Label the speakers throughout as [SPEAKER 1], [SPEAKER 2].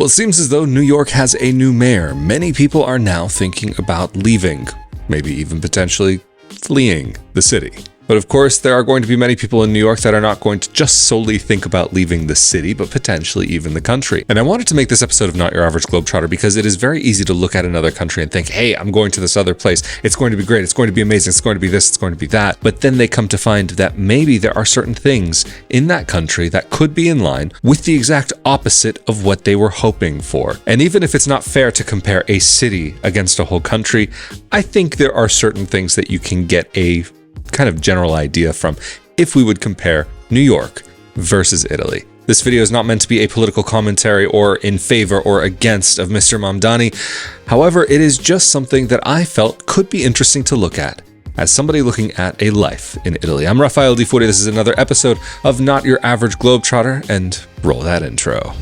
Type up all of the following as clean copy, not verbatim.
[SPEAKER 1] Well, it seems as though New York has a new mayor. Many people are now thinking about leaving, maybe even potentially fleeing the city. But of course, there are going to be many people in New York that are not going to just solely think about leaving the city, but potentially even the country. And I wanted to make this episode of Not Your Average Globetrotter because it is very easy to look at another country and think, hey, I'm going to this other place. It's going to be great. It's going to be amazing. It's going to be this. It's going to be that. But then they come to find that maybe there are certain things in that country that could be in line with the exact opposite of what they were hoping for. And even if it's not fair to compare a city against a whole country, I think there are certain things that you can get a kind of general idea from if we would compare New York versus Italy. This video is not meant to be a political commentary or in favor or against of Mr. Mamdani. However, it is just something that I felt could be interesting to look at as somebody looking at a life in Italy. I'm Rafael Di Furia. This is another episode of Not Your Average Globetrotter, and roll that intro.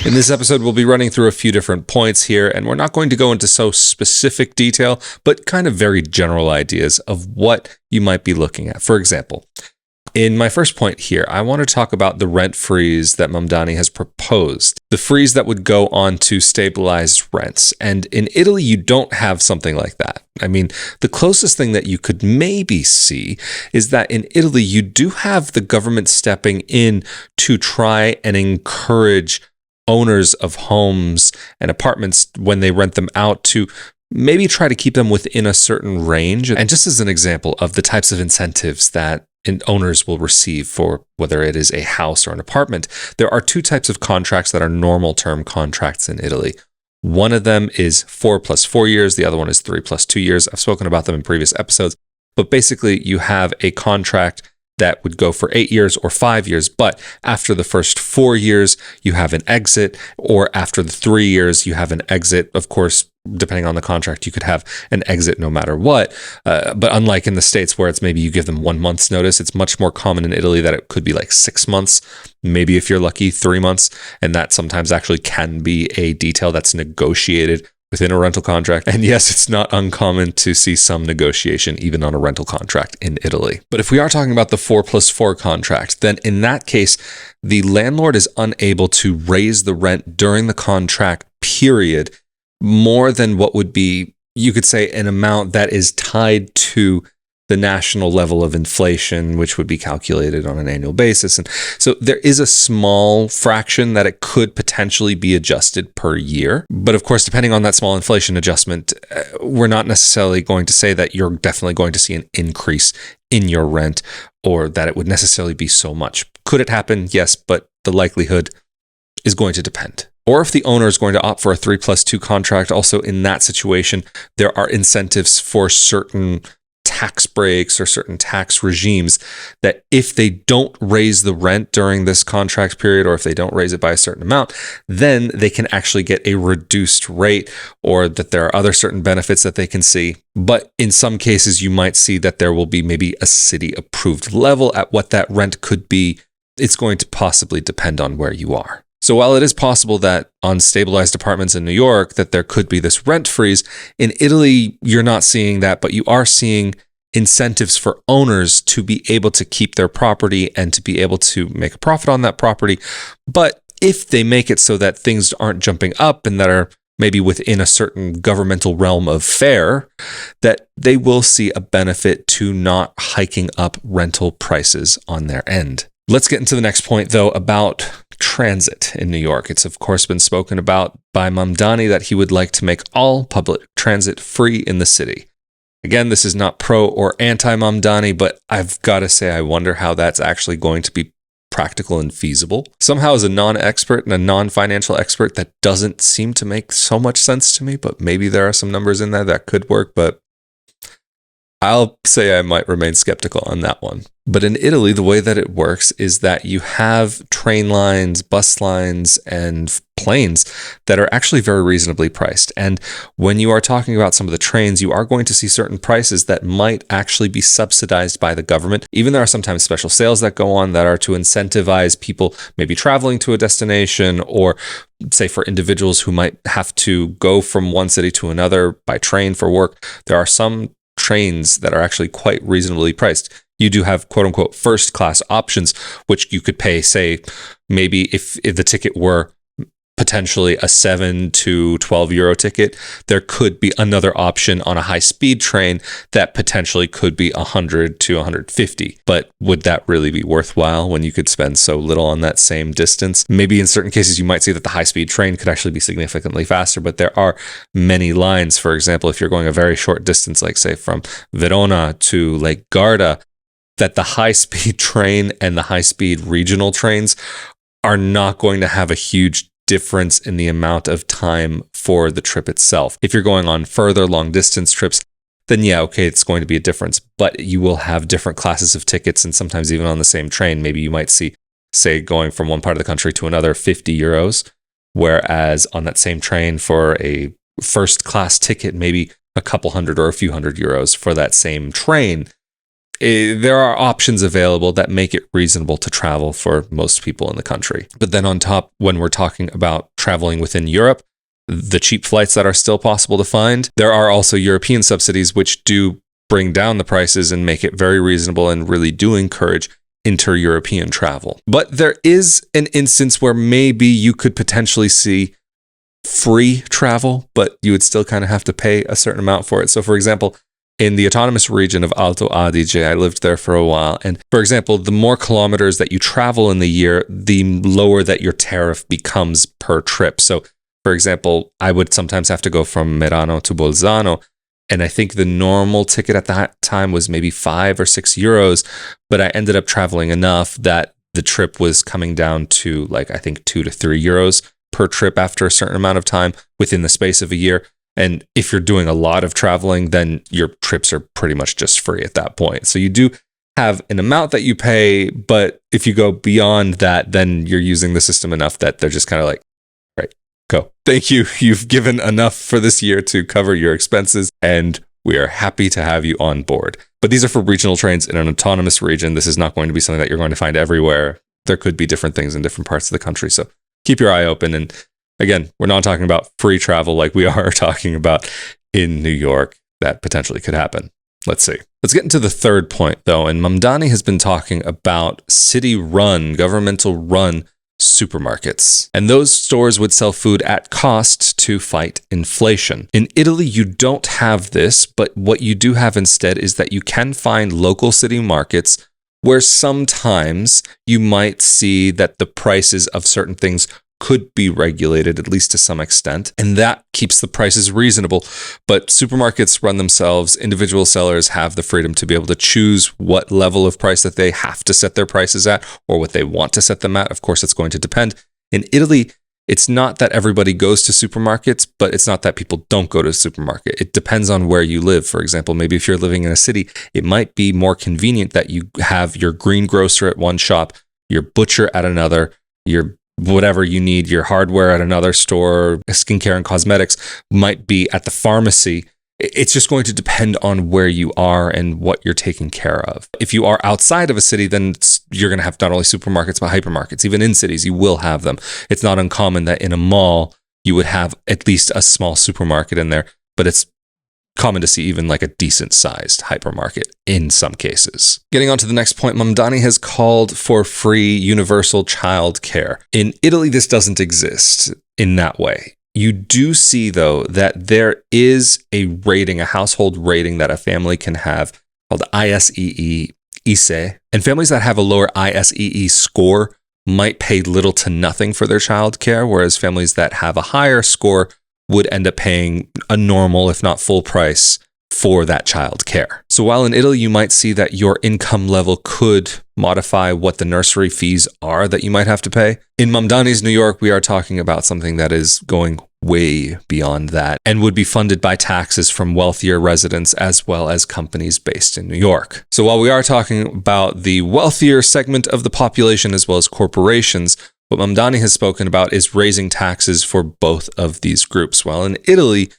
[SPEAKER 1] In this episode, we'll be running through a few different points here, and we're not going to go into so specific detail, but kind of very general ideas of what you might be looking at. For example, in my first point here, I want to talk about the rent freeze that Mamdani has proposed, the freeze that would go on to stabilized rents. And in Italy, you don't have something like that. I mean, the closest thing that you could maybe see is that in Italy, you do have the government stepping in to try and encourage owners of homes and apartments when they rent them out to maybe try to keep them within a certain range. And just as an example of the types of incentives that owners will receive for whether it is a house or an apartment, there are two types of contracts that are normal term contracts in Italy. One of them is 4 + 4 years. The other one is 3 + 2 years. I've spoken about them in previous episodes, but basically you have a contract that would go for 8 years or 5 years, but after the first 4 years, you have an exit, or after the 3 years, you have an exit. Of course, depending on the contract, you could have an exit no matter what. But unlike in the States where it's maybe you give them 1 month's notice, it's much more common in Italy that it could be like 6 months, maybe if you're lucky, 3 months. And that sometimes actually can be a detail that's negotiated within a rental contract. And yes, it's not uncommon to see some negotiation even on a rental contract in Italy. But if we are talking about the 4 + 4 contract, then in that case, the landlord is unable to raise the rent during the contract period more than what would be, you could say, an amount that is tied to the national level of inflation, which would be calculated on an annual basis. And so there is a small fraction that it could potentially be adjusted per year. But of course, depending on that small inflation adjustment, we're not necessarily going to say that you're definitely going to see an increase in your rent or that it would necessarily be so much. Could it happen? Yes, but the likelihood is going to depend. Or if the owner is going to opt for a 3 + 2 contract, also in that situation, there are incentives for certain tax breaks or certain tax regimes that if they don't raise the rent during this contract period, or if they don't raise it by a certain amount, then they can actually get a reduced rate, or that there are other certain benefits that they can see. But in some cases, you might see that there will be maybe a city approved level at what that rent could be. It's going to possibly depend on where you are. So while it is possible that on stabilized apartments in New York that there could be this rent freeze, in Italy, you're not seeing that, but you are seeing incentives for owners to be able to keep their property and to be able to make a profit on that property. But if they make it so that things aren't jumping up and that are maybe within a certain governmental realm of fair, that they will see a benefit to not hiking up rental prices on their end. Let's get into the next point, though, about transit in New York. It's of course been spoken about by Mamdani that he would like to make all public transit free in the city. Again, this is not pro or anti-Mamdani, but I've got to say I wonder how that's actually going to be practical and feasible. Somehow, as a non-expert and a non-financial expert, that doesn't seem to make so much sense to me, but maybe there are some numbers in there that could work, but I'll say I might remain skeptical on that one. But in Italy, the way that it works is that you have train lines, bus lines, and planes that are actually very reasonably priced. And when you are talking about some of the trains, you are going to see certain prices that might actually be subsidized by the government. Even there are sometimes special sales that go on that are to incentivize people maybe traveling to a destination, or say for individuals who might have to go from one city to another by train for work. There are some trains that are actually quite reasonably priced. you do have quote unquote first class options, which you could pay, say, maybe if the ticket were potentially a 7 to 12 euro ticket, there could be another option on a high speed train that potentially could be 100 to 150. But would that really be worthwhile when you could spend so little on that same distance? Maybe in certain cases, you might see that the high speed train could actually be significantly faster, but there are many lines. For example, if you're going a very short distance, like say from Verona to Lake Garda, that the high speed train and the high speed regional trains are not going to have a huge difference in the amount of time for the trip itself. If you're going on further long distance trips, then yeah, okay, it's going to be a difference, but you will have different classes of tickets, and sometimes even on the same train, maybe you might see, say, going from one part of the country to another, 50 euros, whereas on that same train for a first class ticket, maybe a couple hundred or a few hundred euros for that same train. There are options available that make it reasonable to travel for most people in the country. But then on top, when we're talking about traveling within Europe, the cheap flights that are still possible to find, there are also European subsidies which do bring down the prices and make it very reasonable and really do encourage inter-European travel. But there is an instance where maybe you could potentially see free travel, but you would still kind of have to pay a certain amount for it. So for example, in the autonomous region of Alto Adige, I lived there for a while. And for example, the more kilometers that you travel in the year, the lower that your tariff becomes per trip. So for example, I would sometimes have to go from Merano to Bolzano. And I think the normal ticket at that time was maybe 5 or 6 euros. But I ended up traveling enough that the trip was coming down to like, I think 2 to 3 euros per trip after a certain amount of time within the space of a year. And if you're doing a lot of traveling, then your trips are pretty much just free at that point. So you do have an amount that you pay, but if you go beyond that, then you're using the system enough that they're just kind of like, right, go. Thank you. You've given enough for this year to cover your expenses, and we are happy to have you on board. But these are for regional trains in an autonomous region. This is not going to be something that you're going to find everywhere. There could be different things in different parts of the country. So keep your eye open. And again, we're not talking about free travel like we are talking about in New York. That potentially could happen. Let's see. Let's get into the third point, though. And Mamdani has been talking about city-run, governmental-run supermarkets. And those stores would sell food at cost to fight inflation. In Italy, you don't have this, but what you do have instead is that you can find local city markets where sometimes you might see that the prices of certain things could be regulated, at least to some extent, and that keeps the prices reasonable. But supermarkets run themselves. Individual sellers have the freedom to be able to choose what level of price that they have to set their prices at or what they want to set them at. Of course, it's going to depend. In Italy, it's not that everybody goes to supermarkets, but it's not that people don't go to a supermarket. It depends on where you live. For example, maybe if you're living in a city, it might be more convenient that you have your greengrocer at one shop, your butcher at another, your whatever you need, your hardware at another store, skincare and cosmetics might be at the pharmacy. It's just going to depend on where you are and what you're taking care of. If you are outside of a city, then you're going to have not only supermarkets, but hypermarkets. Even in cities, you will have them. It's not uncommon that in a mall, you would have at least a small supermarket in there, but it's common to see even like a decent sized hypermarket in some cases. Getting on to the next point, Mamdani has called for free universal childcare. In Italy, this doesn't exist in that way. You do see, though, that there is a rating, a household rating that a family can have called ISEE, ISE, and families that have a lower ISEE score might pay little to nothing for their childcare, whereas families that have a higher score would end up paying a normal, if not full price for that child care. So while in Italy, you might see that your income level could modify what the nursery fees are that you might have to pay, in Mamdani's New York, we are talking about something that is going way beyond that and would be funded by taxes from wealthier residents as well as companies based in New York. So while we are talking about the wealthier segment of the population as well as corporations, what Mamdani has spoken about is raising taxes for both of these groups. While in Italy,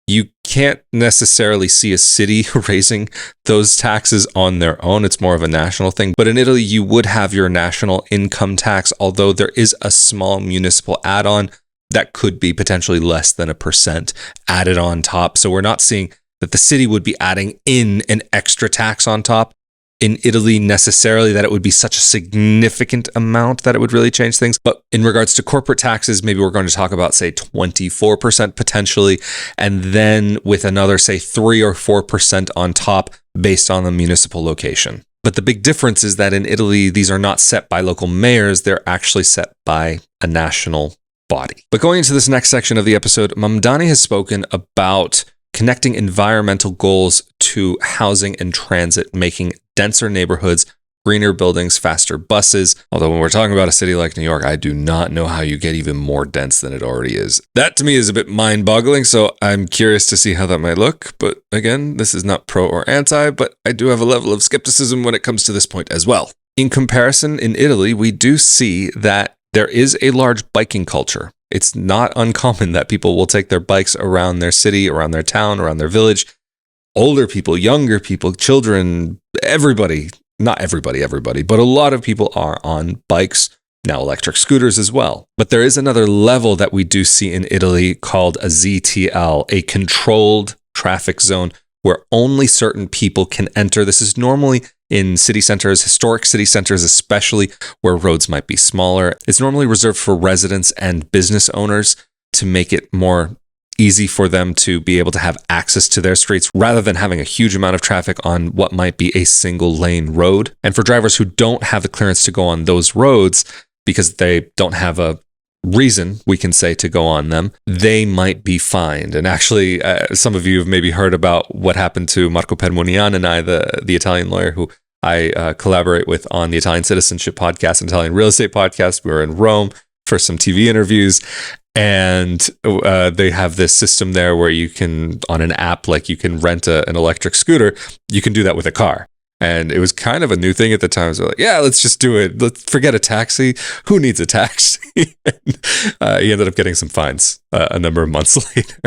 [SPEAKER 1] you can't necessarily see a city raising those taxes on their own. It's more of a national thing. But in Italy, you would have your national income tax, although there is a small municipal add-on that could be potentially less than 1% added on top. So we're not seeing that the city would be adding in an extra tax on top. in Italy necessarily that it would be such a significant amount that it would really change things. But in regards to corporate taxes, maybe we're going to talk about, say, 24% potentially, and then with another, say, 3 or 4% on top based on the municipal location. But the big difference is that in Italy, these are not set by local mayors. They're actually set by a national body. But going into this next section of the episode, Mamdani has spoken about connecting environmental goals to housing and transit, making denser neighborhoods, greener buildings, faster buses. Although when we're talking about a city like New York, I do not know how you get even more dense than it already is. That to me is a bit mind-boggling, so I'm curious to see how that might look. But again, this is not pro or anti, but I do have a level of skepticism when it comes to this point as well. In comparison, in Italy, we do see that there is a large biking culture. It's not uncommon that people will take their bikes around their city, around their town, around their village. Older people, younger people, children, everybody, not everybody, but a lot of people are on bikes, now electric scooters as well. But there is another level that we do see in Italy called a ZTL, a controlled traffic zone where only certain people can enter. This is normally in city centers, historic city centers, especially where roads might be smaller. It's normally reserved for residents and business owners to make it more easy for them to be able to have access to their streets rather than having a huge amount of traffic on what might be a single lane road. And for drivers who don't have the clearance to go on those roads because they don't have a reason, we can say, to go on them, they might be fined. And actually, some of you have maybe heard about what happened to Marco Permunian and I, the Italian lawyer who I collaborate with on the Italian Citizenship Podcast and Italian Real Estate Podcast. We were in Rome for some TV interviews, and they have this system there where you can, on an app, like you can rent an electric scooter. You can do that with a car. And it was kind of a new thing at the time. So like, yeah, let's just do it. Let's forget a taxi. Who needs a taxi? He ended up getting some fines a number of months later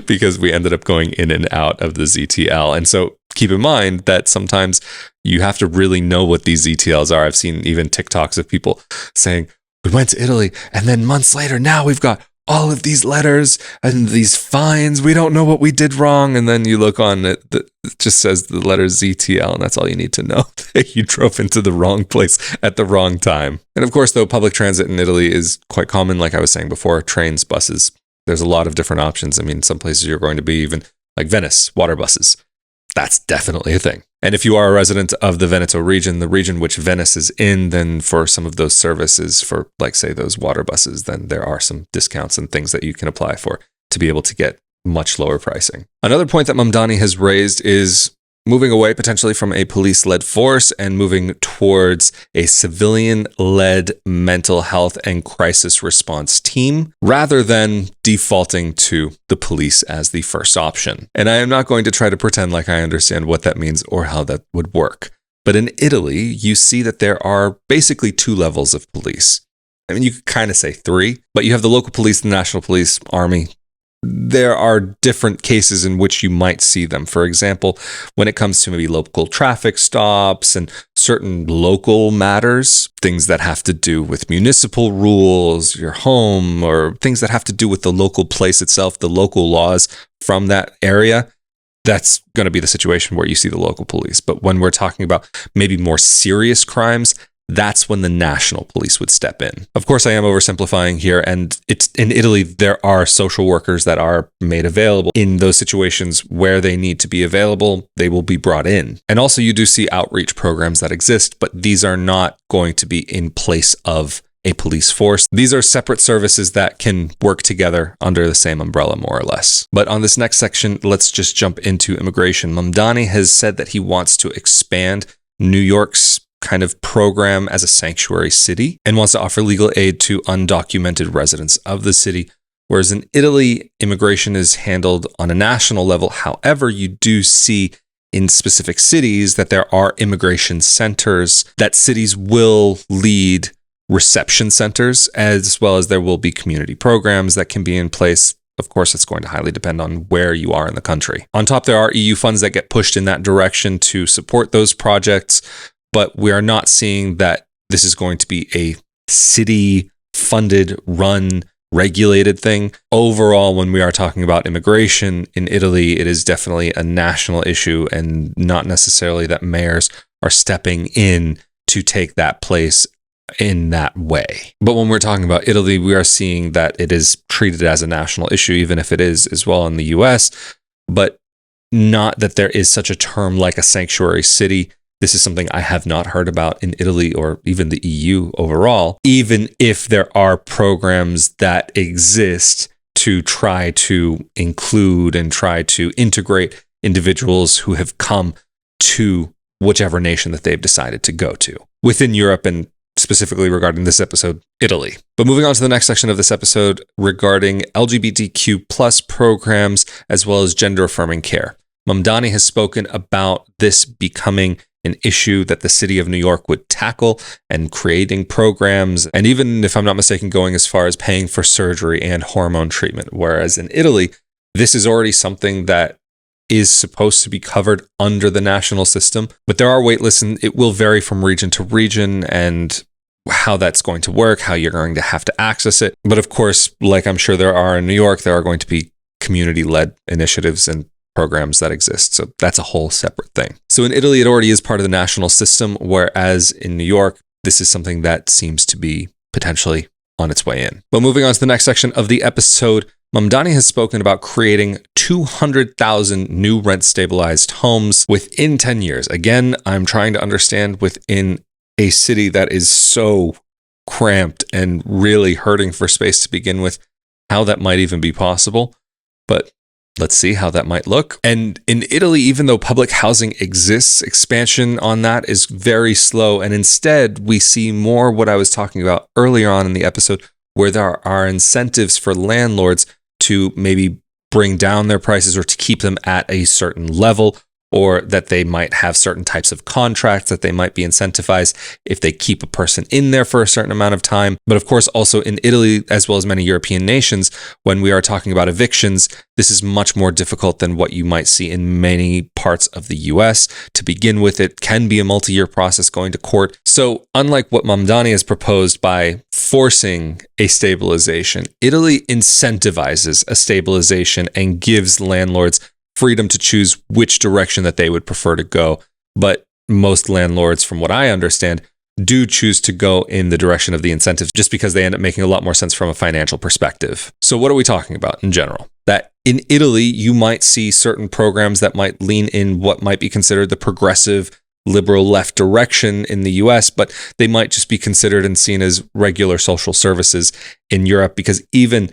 [SPEAKER 1] because we ended up going in and out of the ZTL. And so keep in mind that sometimes you have to really know what these ZTLs are. I've seen even TikToks of people saying, we went to Italy and then months later, now we've got all of these letters and these fines. We don't know what we did wrong. And then you look on it, it just says the letter ZTL, and that's all you need to know. You drove into the wrong place at the wrong time. And of course, though, public transit in Italy is quite common. Like I was saying before, trains, buses, there's a lot of different options. I mean, some places you're going to be even like Venice, water buses. That's definitely a thing. And if you are a resident of the Veneto region, the region which Venice is in, then for some of those services, for like, say, those water buses, then there are some discounts and things that you can apply for to be able to get much lower pricing. Another point that Mamdani has raised is moving away potentially from a police-led force and moving towards a civilian-led mental health and crisis response team, rather than defaulting to the police as the first option. And I am not going to try to pretend like I understand what that means or how that would work. But in Italy, you see that there are basically 2 levels of police. I mean, you could kind of say 3, but you have the local police, the national police, army. There are different cases in which you might see them. For example, when it comes to maybe local traffic stops and certain local matters, things that have to do with municipal rules, your home, or things that have to do with the local place itself, the local laws from that area, that's going to be the situation where you see the local police. But when we're talking about maybe more serious crimes, that's when the national police would step in. Of course, I am oversimplifying here, and it's in Italy, there are social workers that are made available. In those situations where they need to be available, they will be brought in. And also you do see outreach programs that exist, but these are not going to be in place of a police force. These are separate services that can work together under the same umbrella, more or less. But on this next section, let's just jump into immigration. Mamdani has said that he wants to expand New York's kind of program as a sanctuary city and wants to offer legal aid to undocumented residents of the city. Whereas in Italy, immigration is handled on a national level. However, you do see in specific cities that there are immigration centers, that cities will lead reception centers, as well as there will be community programs that can be in place. Of course, it's going to highly depend on where you are in the country. On top, there are EU funds that get pushed in that direction to support those projects. But we are not seeing that this is going to be a city-funded, run, regulated thing. Overall, when we are talking about immigration in Italy, it is definitely a national issue and not necessarily that mayors are stepping in to take that place in that way. But when we're talking about Italy, we are seeing that it is treated as a national issue, even if it is as well in the US, but not that there is such a term like a sanctuary city. This is something I have not heard about in Italy or even the EU overall, even if there are programs that exist to try to include and try to integrate individuals who have come to whichever nation that they've decided to go to within Europe, and specifically regarding this episode, Italy. But moving on to the next section of this episode regarding LGBTQ plus programs as well as gender affirming care. Mamdani has spoken about this becoming an issue that the city of New York would tackle and creating programs, and even, if I'm not mistaken, going as far as paying for surgery and hormone treatment. Whereas in Italy, this is already something that is supposed to be covered under the national system, but there are wait lists, and it will vary from region to region and how that's going to work, how you're going to have to access it. But of course, like I'm sure there are in New York, there are going to be community-led initiatives and programs that exist. So that's a whole separate thing. So in Italy, it already is part of the national system, whereas in New York, this is something that seems to be potentially on its way in. But moving on to the next section of the episode, Mamdani has spoken about creating 200,000 new rent-stabilized homes within 10 years. Again, I'm trying to understand within a city that is so cramped and really hurting for space to begin with, how that might even be possible. But let's see how that might look. And in Italy, even though public housing exists, expansion on that is very slow. And instead, we see more what I was talking about earlier on in the episode, where there are incentives for landlords to maybe bring down their prices or to keep them at a certain level, or that they might have certain types of contracts that they might be incentivized if they keep a person in there for a certain amount of time. But of course, also in Italy, as well as many European nations, when we are talking about evictions, this is much more difficult than what you might see in many parts of the US. To begin with, it can be a multi-year process going to court. So unlike what Mamdani has proposed by forcing a stabilization, Italy incentivizes a stabilization and gives landlords freedom to choose which direction that they would prefer to go. But most landlords, from what I understand, do choose to go in the direction of the incentives just because they end up making a lot more sense from a financial perspective. So what are we talking about in general? That in Italy, you might see certain programs that might lean in what might be considered the progressive liberal left direction in the US, but they might just be considered and seen as regular social services in Europe, because even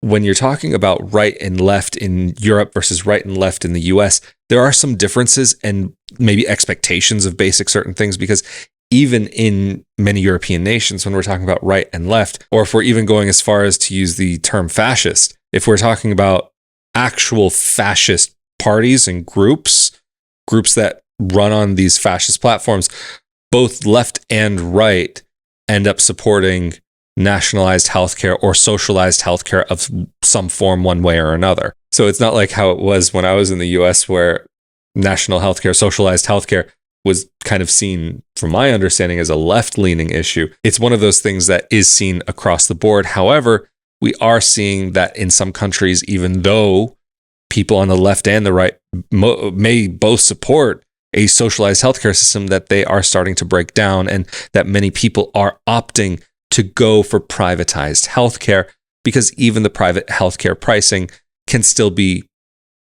[SPEAKER 1] when you're talking about right and left in Europe versus right and left in the US, there are some differences and maybe expectations of basic certain things, because even in many European nations, when we're talking about right and left, or if we're even going as far as to use the term fascist, if we're talking about actual fascist parties and groups that run on these fascist platforms, both left and right end up supporting nationalized healthcare or socialized healthcare of some form, one way or another. So it's not like how it was when I was in the US, where national healthcare, socialized healthcare was kind of seen, from my understanding, as a left-leaning issue. It's one of those things that is seen across the board. However, we are seeing that in some countries, even though people on the left and the right may both support a socialized healthcare system, that they are starting to break down, and that many people are opting to go for privatized healthcare, because even the private healthcare pricing can still be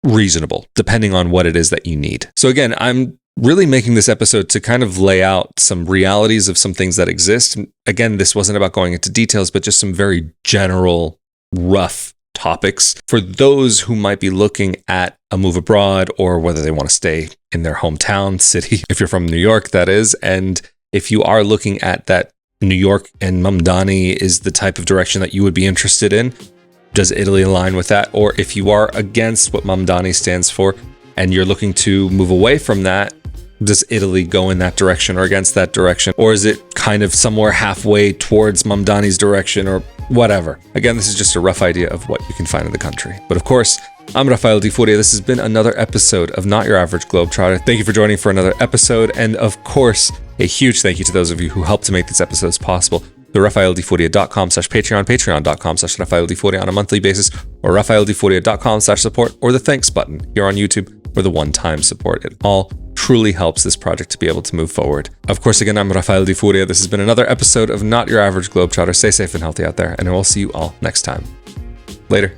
[SPEAKER 1] reasonable depending on what it is that you need. So again, I'm really making this episode to kind of lay out some realities of some things that exist. Again, this wasn't about going into details, but just some very general, rough topics for those who might be looking at a move abroad, or whether they want to stay in their hometown city, if you're from New York, that is. And if you are looking at that New York and Mamdani is the type of direction that you would be interested in, does Italy align with that? Or if you are against what Mamdani stands for and you're looking to move away from that, does Italy go in that direction or against that direction? Or is it kind of somewhere halfway towards Mamdani's direction, or whatever? Again, this is just a rough idea of what you can find in the country. But of course, I'm Rafael Di Furia. This has been another episode of Not Your Average Globetrotter. Thank you for joining for another episode. And of course, a huge thank you to those of you who helped to make these episodes possible. The RafaelDifuria.com/Patreon, Patreon.com/RafaelDifuria on a monthly basis, or RafaelDifuria.com/support, or the thanks button here on YouTube, or the one-time support. It all truly helps this project to be able to move forward. Of course, again, I'm Rafael Di Furia. This has been another episode of Not Your Average Globetrotter. Stay safe and healthy out there, and I will see you all next time. Later.